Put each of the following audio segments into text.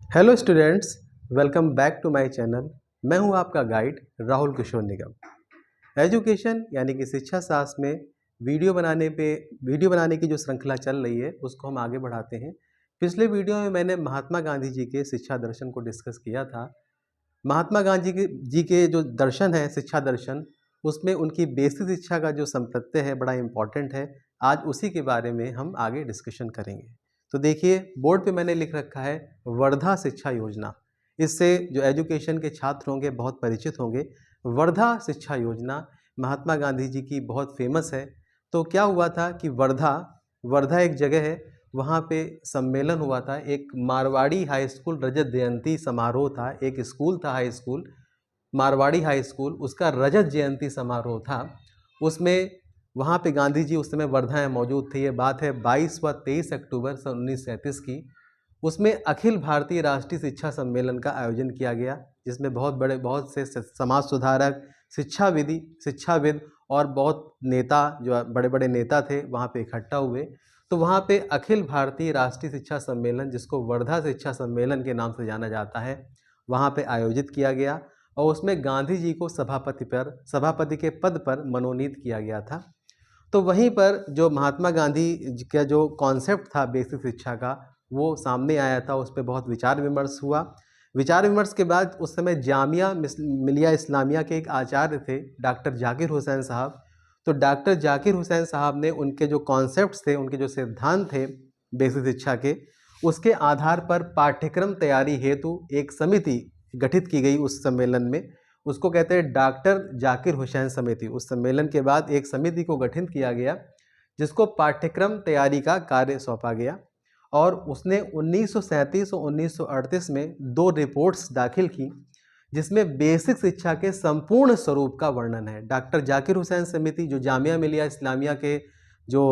Hello students, welcome back to my channel. मैं हूं आपका गाइड राहुल किशोर निगम। एजुकेशन यानी कि शिक्षा शास्त्र में वीडियो बनाने की जो श्रृंखला चल रही है उसको हम आगे बढ़ाते हैं। पिछले वीडियो में मैंने महात्मा गांधी जी के शिक्षा दर्शन को डिस्कस किया था। महात्मा गांधी जी के जो दर्शन है, शिक्षा दर्शन, उसमें उनकी बेसिक शिक्षा का जो संप्रत्यय है बड़ा इम्पॉर्टेंट है। आज उसी के बारे में हम आगे डिस्कशन करेंगे। तो देखिए, बोर्ड पे मैंने लिख रखा है वर्धा शिक्षा योजना। इससे जो एजुकेशन के छात्र होंगे बहुत परिचित होंगे। वर्धा शिक्षा योजना महात्मा गांधी जी की बहुत फेमस है। तो क्या हुआ था कि वर्धा एक जगह है, वहाँ पे सम्मेलन हुआ था। एक मारवाड़ी हाई स्कूल रजत जयंती समारोह था। एक स्कूल था, high school, Marwari high school, उसका रजत जयंती समारोह था। उसमें वहाँ पे गांधी जी उस समय वर्धा में मौजूद थे। ये बात है 22 व 23 अक्टूबर सन 1937 की। उसमें अखिल भारतीय राष्ट्रीय शिक्षा सम्मेलन का आयोजन किया गया, जिसमें बहुत से समाज सुधारक, शिक्षाविद और बहुत नेता, जो बड़े बड़े नेता थे, वहाँ पे इकट्ठा हुए। तो वहाँ पे अखिल भारतीय राष्ट्रीय शिक्षा सम्मेलन, जिसको वर्धा शिक्षा सम्मेलन के नाम से जाना जाता है, वहाँ पे आयोजित किया गया और उसमें गांधी जी को सभापति के पद पर मनोनीत किया गया था। तो वहीं पर जो महात्मा गांधी जी का जो कॉन्सेप्ट था बेसिक शिक्षा का, वो सामने आया था। उस पर बहुत विचार विमर्श हुआ। विचार विमर्श के बाद उस समय जामिया मिलिया इस्लामिया के एक आचार्य थे, डॉक्टर जाकिर हुसैन साहब। तो डॉक्टर जाकिर हुसैन साहब ने उनके जो कॉन्सेप्ट्स थे, उनके जो सिद्धांत थे बेसिक शिक्षा के, उसके आधार पर पाठ्यक्रम तैयारी हेतु एक समिति गठित की गई उस सम्मेलन में। उसको कहते हैं डॉक्टर जाकिर हुसैन समिति। उस सम्मेलन के बाद एक समिति को गठित किया गया, जिसको पाठ्यक्रम तैयारी का कार्य सौंपा गया। और उसने 1937 और 1938 में 2 रिपोर्ट्स दाखिल की, जिसमें बेसिक शिक्षा के संपूर्ण स्वरूप का वर्णन है। डॉक्टर जाकिर हुसैन समिति, जो जामिया मिलिया इस्लामिया के जो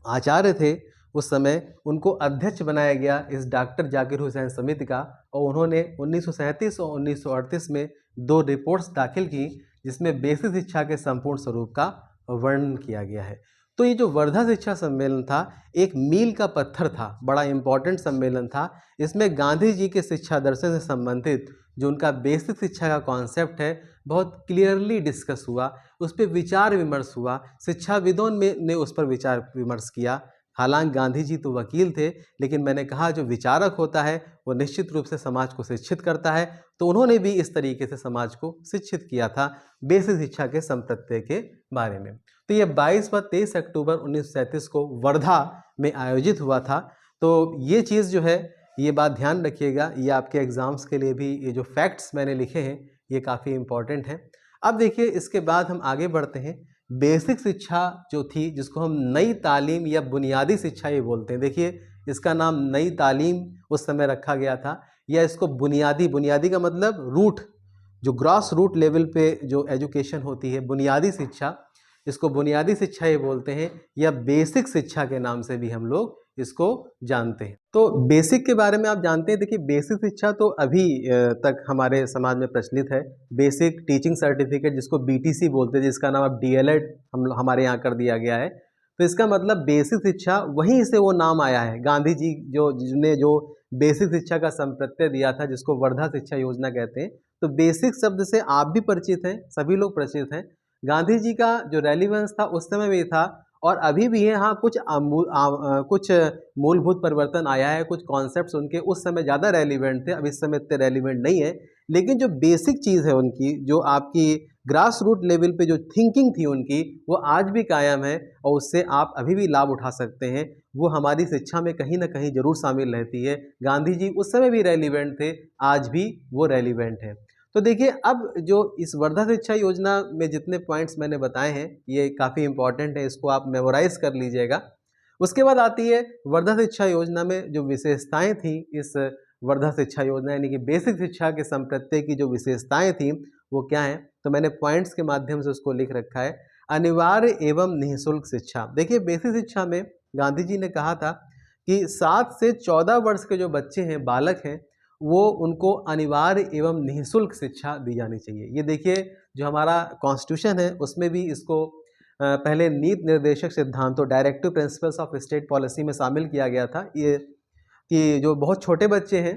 आचार्य थे उस समय, उनको अध्यक्ष बनाया गया इस डॉक्टर जाकिर हुसैन समिति का। और उन्होंने 1937 और 1938 में 2 रिपोर्ट्स दाखिल की, जिसमें बेसिक शिक्षा के संपूर्ण स्वरूप का वर्णन किया गया है। तो ये जो वर्धा शिक्षा सम्मेलन था, एक मील का पत्थर था, बड़ा इंपॉर्टेंट सम्मेलन था। इसमें गांधी जी के शिक्षा दर्शन से संबंधित जो उनका बेसिक शिक्षा का कॉन्सेप्ट है, बहुत क्लियरली डिस्कस हुआ। उस पर विचार विमर्श हुआ, शिक्षाविदों ने उस पर विचार विमर्श किया। हालांकि गांधी जी तो वकील थे, लेकिन मैंने कहा जो विचारक होता है वो निश्चित रूप से समाज को शिक्षित करता है। तो उन्होंने भी इस तरीके से समाज को शिक्षित किया था बेसिक शिक्षा के संप्रत्यय के बारे में। तो ये 22 व 23 अक्टूबर 1937 को वर्धा में आयोजित हुआ था। तो ये चीज़ जो है, ये बात ध्यान रखिएगा। ये आपके एग्जाम्स के लिए भी ये जो फैक्ट्स मैंने लिखे हैं, ये काफ़ी इंपॉर्टेंट हैं। अब देखिए, इसके बाद हम आगे बढ़ते हैं। बेसिक शिक्षा जो थी, जिसको हम नई तालीम या बुनियादी शिक्षा ये बोलते हैं। देखिए, इसका नाम नई तालीम उस समय रखा गया था, या इसको बुनियादी का मतलब रूट, जो ग्रॉस रूट लेवल पे जो एजुकेशन होती है, बुनियादी शिक्षा, इसको बुनियादी शिक्षा ये बोलते हैं, या बेसिक शिक्षा के नाम से भी हम लोग इसको जानते हैं। तो बेसिक के बारे में आप जानते हैं। देखिए, बेसिक शिक्षा तो अभी तक हमारे समाज में प्रचलित है। बेसिक टीचिंग सर्टिफिकेट, जिसको बीटीसी बोलते हैं, जिसका नाम अब डीएलएड हमारे यहाँ कर दिया गया है। तो इसका मतलब बेसिक शिक्षा, वहीं से वो नाम आया है। गांधी जी जिसने जो बेसिक शिक्षा का संप्रत्यय दिया था, जिसको वर्धा शिक्षा योजना कहते हैं। तो बेसिक शब्द से आप भी परिचित हैं, सभी लोग परिचित हैं। गांधी जी का जो रेलिवेंस था उस समय भी था और अभी भी है। हाँ, कुछ मूलभूत परिवर्तन आया है, कुछ कॉन्सेप्ट्स उनके उस समय ज़्यादा रेलिवेंट थे, अब इस समय इतने रेलिवेंट नहीं है। लेकिन जो बेसिक चीज़ है उनकी, जो आपकी ग्रास रूट लेवल पे जो थिंकिंग थी उनकी, वो आज भी कायम है और उससे आप अभी भी लाभ उठा सकते हैं। वो हमारी शिक्षा में कहीं ना कहीं जरूर शामिल रहती है। गांधी जी उस समय भी रेलिवेंट थे, आज भी वो रेलिवेंट है। तो देखिए, अब जो इस वर्धा शिक्षा योजना में जितने पॉइंट्स मैंने बताए हैं, ये काफ़ी इंपॉर्टेंट है, इसको आप मेमोराइज कर लीजिएगा। उसके बाद आती है वर्धा शिक्षा योजना में जो विशेषताएं थी। इस वर्धा शिक्षा योजना यानी कि बेसिक शिक्षा के संप्रत्यय की जो विशेषताएं थी, वो क्या हैं, तो मैंने पॉइंट्स के माध्यम से उसको लिख रखा है। अनिवार्य एवं निःशुल्क शिक्षा। देखिए, बेसिक शिक्षा में गांधी जी ने कहा था कि 7 से 14 वर्ष के जो बच्चे हैं, बालक हैं, वो उनको अनिवार्य एवं निःशुल्क शिक्षा दी जानी चाहिए। ये देखिए, जो हमारा कॉन्स्टिट्यूशन है उसमें भी इसको पहले नीति निर्देशक सिद्धांतों, directive principles of state policy में शामिल किया गया था। ये कि जो बहुत छोटे बच्चे हैं,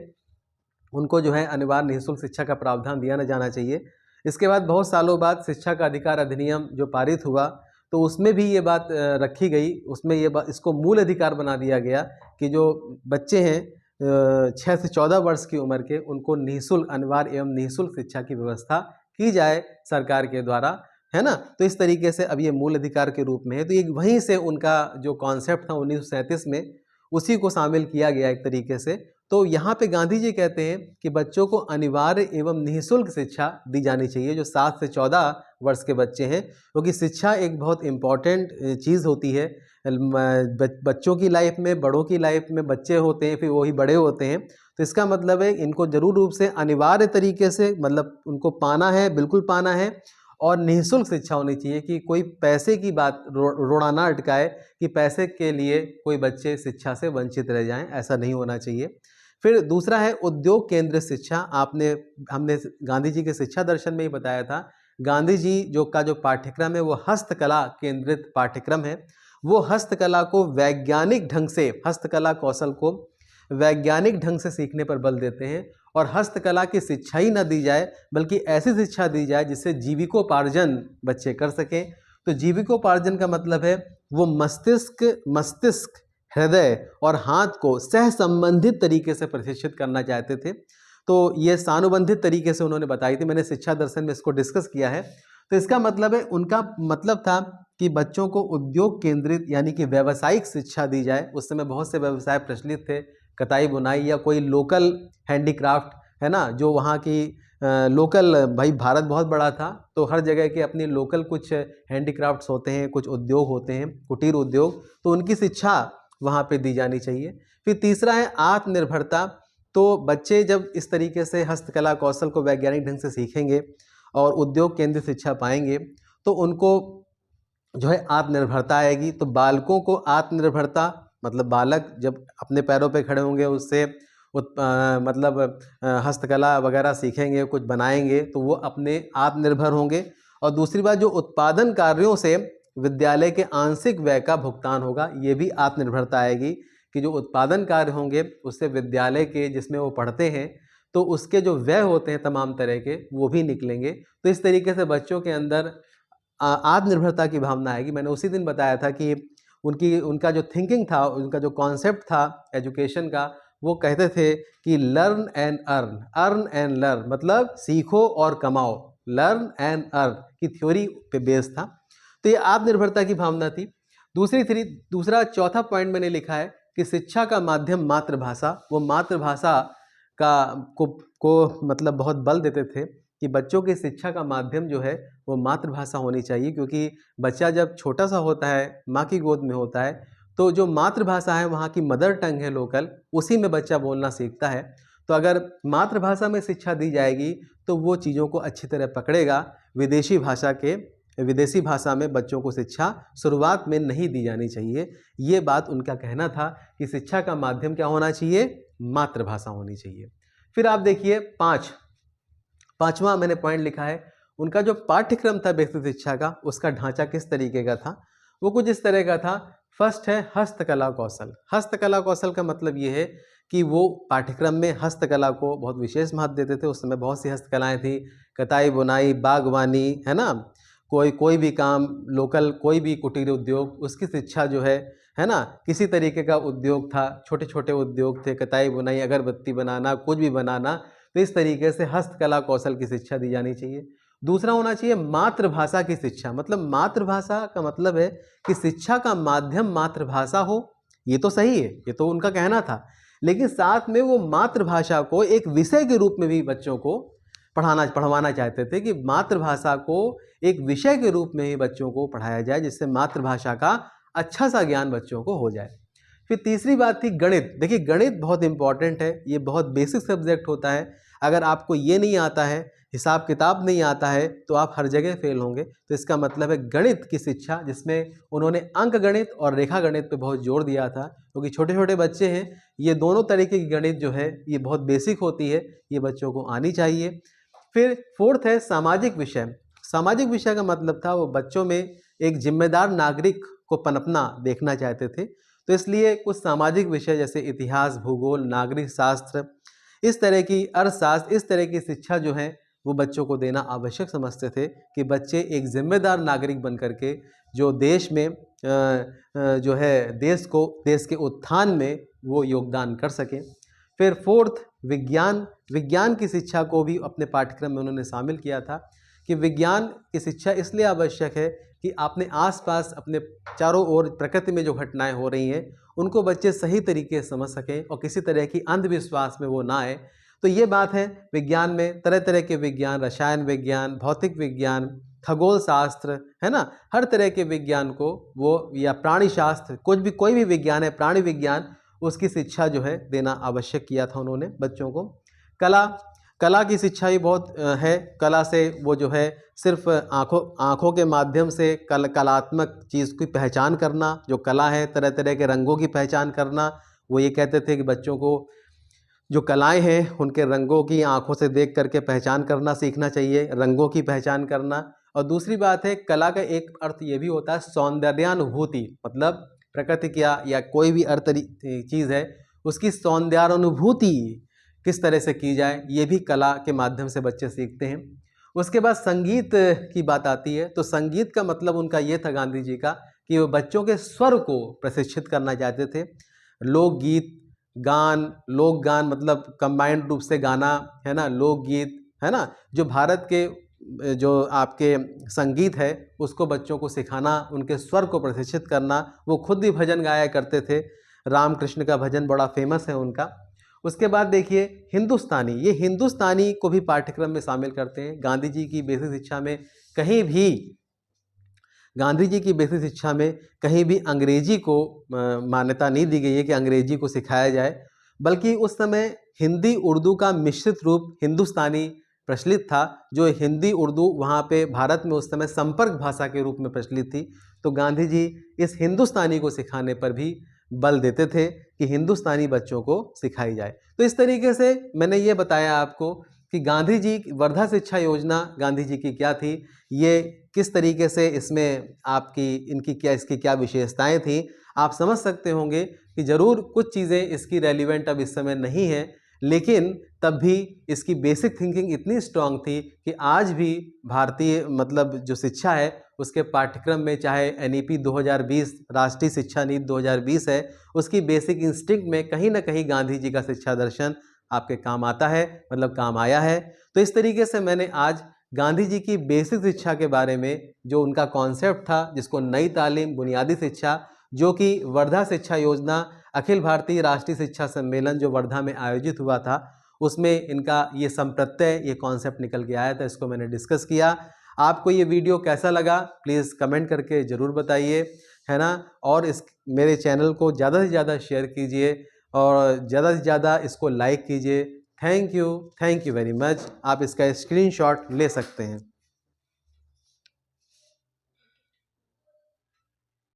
उनको जो है अनिवार्य निःशुल्क शिक्षा का प्रावधान दिया न जाना चाहिए। इसके बाद बहुत सालों बाद शिक्षा का अधिकार अधिनियम जो पारित हुआ, तो उसमें भी ये बात रखी गई, उसमें ये बात, इसको मूल अधिकार बना दिया गया कि जो बच्चे हैं 6 से 14 वर्ष की उम्र के, उनको निःशुल्क, अनिवार्य एवं निःशुल्क शिक्षा की व्यवस्था की जाए सरकार के द्वारा, है ना। तो इस तरीके से अब ये मूल अधिकार के रूप में है। तो एक वहीं से उनका जो कॉन्सेप्ट था 1937 में, उसी को शामिल किया गया एक तरीके से। तो यहाँ पे गांधी जी कहते हैं कि बच्चों को अनिवार्य एवं निःशुल्क शिक्षा दी जानी चाहिए, जो 7 से 14 वर्ष के बच्चे हैं, क्योंकि शिक्षा एक बहुत इम्पॉर्टेंट चीज़ होती है बच्चों की लाइफ में, बड़ों की लाइफ में। बच्चे होते हैं फिर वही बड़े होते हैं, तो इसका मतलब है इनको जरूर रूप से अनिवार्य तरीके से, मतलब उनको पाना है, बिल्कुल पाना है, और निःशुल्क शिक्षा होनी चाहिए कि कोई पैसे की बात रोड़ा ना अटकाए कि पैसे के लिए कोई बच्चे शिक्षा से वंचित रह जाएं, ऐसा नहीं होना चाहिए। फिर दूसरा है उद्योग केंद्रित शिक्षा। हमने गांधी जी के शिक्षा दर्शन में ही बताया था, गांधी जी जो पाठ्यक्रम है वो हस्तकला केंद्रित पाठ्यक्रम है। वो हस्तकला को वैज्ञानिक ढंग से, हस्तकला कौशल को वैज्ञानिक ढंग से सीखने पर बल देते हैं, और हस्तकला की शिक्षा ही न दी जाए बल्कि ऐसी शिक्षा दी जाए जिससे जीविकोपार्जन बच्चे कर सकें। तो जीविकोपार्जन का मतलब है वो मस्तिष्क, हृदय और हाथ को सह संबंधित तरीके से प्रशिक्षित करना चाहते थे। तो ये सानुबंधित तरीके से उन्होंने बताई थी, मैंने शिक्षा दर्शन में इसको डिस्कस किया है। तो इसका मतलब है, उनका मतलब था कि बच्चों को उद्योग केंद्रित यानी कि व्यावसायिक शिक्षा दी जाए। उस समय बहुत से व्यवसाय प्रचलित थे, कताई बुनाई या कोई लोकल हैंडीक्राफ्ट, है ना, जो वहाँ की लोकल, भाई भारत बहुत बड़ा था तो हर जगह के अपनी लोकल कुछ हैंडीक्राफ्ट्स होते हैं, कुछ उद्योग होते हैं, कुटीर उद्योग, तो उनकी शिक्षा वहाँ पे दी जानी चाहिए। फिर तीसरा है आत्मनिर्भरता। तो बच्चे जब इस तरीके से हस्तकला कौशल को वैज्ञानिक ढंग से सीखेंगे और उद्योग केंद्रित शिक्षा पाएंगे तो उनको जो है आत्मनिर्भरता आएगी। तो बालकों को आत्मनिर्भरता, मतलब बालक जब अपने पैरों पे खड़े होंगे, उससे हस्तकला वगैरह सीखेंगे, कुछ बनाएंगे, तो वो अपने आत्मनिर्भर होंगे। और दूसरी बात, जो उत्पादन कार्यों से विद्यालय के आंशिक व्यय का भुगतान होगा, ये भी आत्मनिर्भरता आएगी कि जो उत्पादन कार्य होंगे उससे विद्यालय के जिसमें वो पढ़ते हैं तो उसके जो व्यय होते हैं तमाम तरह के, वो भी निकलेंगे। तो इस तरीके से बच्चों के अंदर आत्मनिर्भरता की भावना आएगी। मैंने उसी दिन बताया था कि उनका जो थिंकिंग था, उनका जो कॉन्सेप्ट था एजुकेशन का, वो कहते थे कि learn and earn, earn and learn, मतलब सीखो और कमाओ, लर्न एंड अर्न की थ्योरी पे बेस था। तो ये आत्मनिर्भरता की भावना थी। दूसरा चौथा पॉइंट मैंने लिखा है कि शिक्षा का माध्यम मातृभाषा। वो मातृभाषा को मतलब बहुत बल देते थे कि बच्चों की शिक्षा का माध्यम जो है वो मातृभाषा होनी चाहिए, क्योंकि बच्चा जब छोटा सा होता है, माँ की गोद में होता है, तो जो मातृभाषा है, वहाँ की मदर टंग है लोकल, उसी में बच्चा बोलना सीखता है। तो अगर मातृभाषा में शिक्षा दी जाएगी तो वो चीज़ों को अच्छी तरह पकड़ेगा। विदेशी भाषा में बच्चों को शिक्षा शुरुआत में नहीं दी जानी चाहिए। ये बात उनका कहना था कि शिक्षा का माध्यम क्या होना चाहिए, मातृभाषा होनी चाहिए। फिर आप देखिए पांचवा मैंने पॉइंट लिखा है, उनका जो पाठ्यक्रम था व्यक्तिगत शिक्षा का, उसका ढांचा किस तरीके का था। वो कुछ इस तरह का था। फर्स्ट है हस्तकला कौशल। हस्तकला कौशल का मतलब ये है कि वो पाठ्यक्रम में हस्तकला को बहुत विशेष महत्व देते थे। उस समय बहुत सी हस्तकलाएं थी, कताई बुनाई, बागवानी, है ना, कोई भी काम, लोकल कोई भी कुटीर उद्योग, उसकी शिक्षा जो है ना, किसी तरीके का उद्योग था, छोटे छोटे उद्योग थे, कताई बुनाई, अगरबत्ती बनाना, कुछ भी बनाना, तो इस तरीके से हस्तकला कौशल की शिक्षा दी जानी चाहिए। दूसरा होना चाहिए मातृभाषा की शिक्षा। मतलब मातृभाषा का मतलब है कि शिक्षा का माध्यम मातृभाषा हो। ये तो सही है, ये तो उनका कहना था, लेकिन साथ में वो मातृभाषा को एक विषय के रूप में भी बच्चों को पढ़वाना चाहते थे कि मातृभाषा को एक विषय के रूप में ही बच्चों को पढ़ाया जाए, जिससे मातृभाषा का अच्छा सा ज्ञान बच्चों को हो जाए। फिर तीसरी बात थी गणित। देखिए गणित बहुत इंपॉर्टेंट है, ये बहुत बेसिक सब्जेक्ट होता है। अगर आपको ये नहीं आता है, हिसाब किताब नहीं आता है, तो आप हर जगह फेल होंगे। तो इसका मतलब है गणित की शिक्षा, जिसमें उन्होंने अंक गणित और रेखा गणित पे बहुत जोर दिया था, क्योंकि छोटे छोटे बच्चे हैं, ये दोनों तरीके की गणित जो है ये बहुत बेसिक होती है, ये बच्चों को आनी चाहिए। फिर फोर्थ है सामाजिक विषय। सामाजिक विषय का मतलब था वो बच्चों में एक जिम्मेदार नागरिक को पनपना देखना चाहते थे। तो इसलिए कुछ सामाजिक विषय जैसे इतिहास, भूगोल, नागरिक शास्त्र, इस तरह की अर्थशास्त्र, इस तरह की शिक्षा जो है वो बच्चों को देना आवश्यक समझते थे कि बच्चे एक जिम्मेदार नागरिक बन करके जो देश में जो है देश के उत्थान में वो योगदान कर सकें। फिर फोर्थ, विज्ञान की शिक्षा को भी अपने पाठ्यक्रम में उन्होंने शामिल किया था कि विज्ञान की शिक्षा इसलिए आवश्यक है कि अपने आसपास, अपने चारों ओर प्रकृति में जो घटनाएं हो रही हैं उनको बच्चे सही तरीके से समझ सकें और किसी तरह की अंधविश्वास में वो ना आए। तो ये बात है, विज्ञान में तरह तरह के विज्ञान, रसायन विज्ञान, भौतिक विज्ञान, खगोल शास्त्र, है ना, हर तरह के विज्ञान को वो, या प्राणी शास्त्र, कोई भी विज्ञान है, प्राणी विज्ञान, उसकी शिक्षा जो है देना आवश्यक किया था उन्होंने बच्चों को। कला की शिक्षा भी बहुत है। कला से वो जो है सिर्फ आँखों के माध्यम से कलात्मक चीज़ की पहचान करना, जो कला है, तरह तरह के रंगों की पहचान करना। वो ये कहते थे कि बच्चों को जो कलाएं हैं उनके रंगों की आँखों से देख करके पहचान करना सीखना चाहिए, रंगों की पहचान करना। और दूसरी बात है, कला का एक अर्थ ये भी होता है सौंदर्यानुभूति, मतलब प्रकृति या कोई भी अर्थ चीज़ है उसकी सौंदर्यानुभूति किस तरह से की जाए, ये भी कला के माध्यम से बच्चे सीखते हैं। उसके बाद संगीत की बात आती है, तो संगीत का मतलब उनका ये था गांधी जी का कि वो बच्चों के स्वर को प्रशिक्षित करना चाहते थे। लोकगीत, लोक गान मतलब कंबाइंड रूप से गाना, है ना, लोकगीत, है ना, जो भारत के जो आपके संगीत है उसको बच्चों को सिखाना, उनके स्वर को प्रशिक्षित करना। वो खुद भी भजन गाया करते थे, रामकृष्ण का भजन बड़ा फेमस है उनका। उसके बाद देखिए हिंदुस्तानी, ये हिंदुस्तानी को भी पाठ्यक्रम में शामिल करते हैं। गांधी जी की बेसिक शिक्षा में कहीं भी अंग्रेजी को मान्यता नहीं दी गई है कि अंग्रेजी को सिखाया जाए, बल्कि उस समय हिंदी उर्दू का मिश्रित रूप हिंदुस्तानी प्रचलित था। जो हिंदी उर्दू वहाँ पे भारत में उस समय संपर्क भाषा के रूप में प्रचलित थी। तो गांधी जी इस हिंदुस्तानी को सिखाने पर भी बल देते थे कि हिंदुस्तानी बच्चों को सिखाई जाए। तो इस तरीके से मैंने ये बताया आपको कि गांधी जी वर्धा शिक्षा योजना गांधी जी की क्या थी, ये किस तरीके से इसमें इसकी क्या विशेषताएं थी। आप समझ सकते होंगे कि ज़रूर कुछ चीज़ें इसकी रेलिवेंट अब इस समय नहीं है, लेकिन तब भी इसकी बेसिक थिंकिंग इतनी स्ट्रांग थी कि आज भी भारतीय मतलब जो शिक्षा है उसके पाठ्यक्रम में, चाहे NEP 2020 राष्ट्रीय शिक्षा नीति 2020 है, उसकी बेसिक इंस्टिंक्ट में कहीं ना कहीं गांधी जी का शिक्षा दर्शन आपके काम आता है, मतलब काम आया है। तो इस तरीके से मैंने आज गांधी जी की बेसिक शिक्षा के बारे में, जो उनका कॉन्सेप्ट था, जिसको नई तालीम बुनियादी शिक्षा, जो कि वर्धा शिक्षा योजना अखिल भारतीय राष्ट्रीय शिक्षा सम्मेलन जो वर्धा में आयोजित हुआ था, उसमें इनका ये संप्रत्यय, ये कॉन्सेप्ट निकल के आया था, इसको मैंने डिस्कस किया। आपको ये वीडियो कैसा लगा प्लीज़ कमेंट करके ज़रूर बताइए, है ना। और मेरे चैनल को ज़्यादा से ज़्यादा शेयर कीजिए और ज़्यादा से ज़्यादा इसको लाइक कीजिए। Thank you very much. आप इसका स्क्रीनशॉट ले सकते हैं।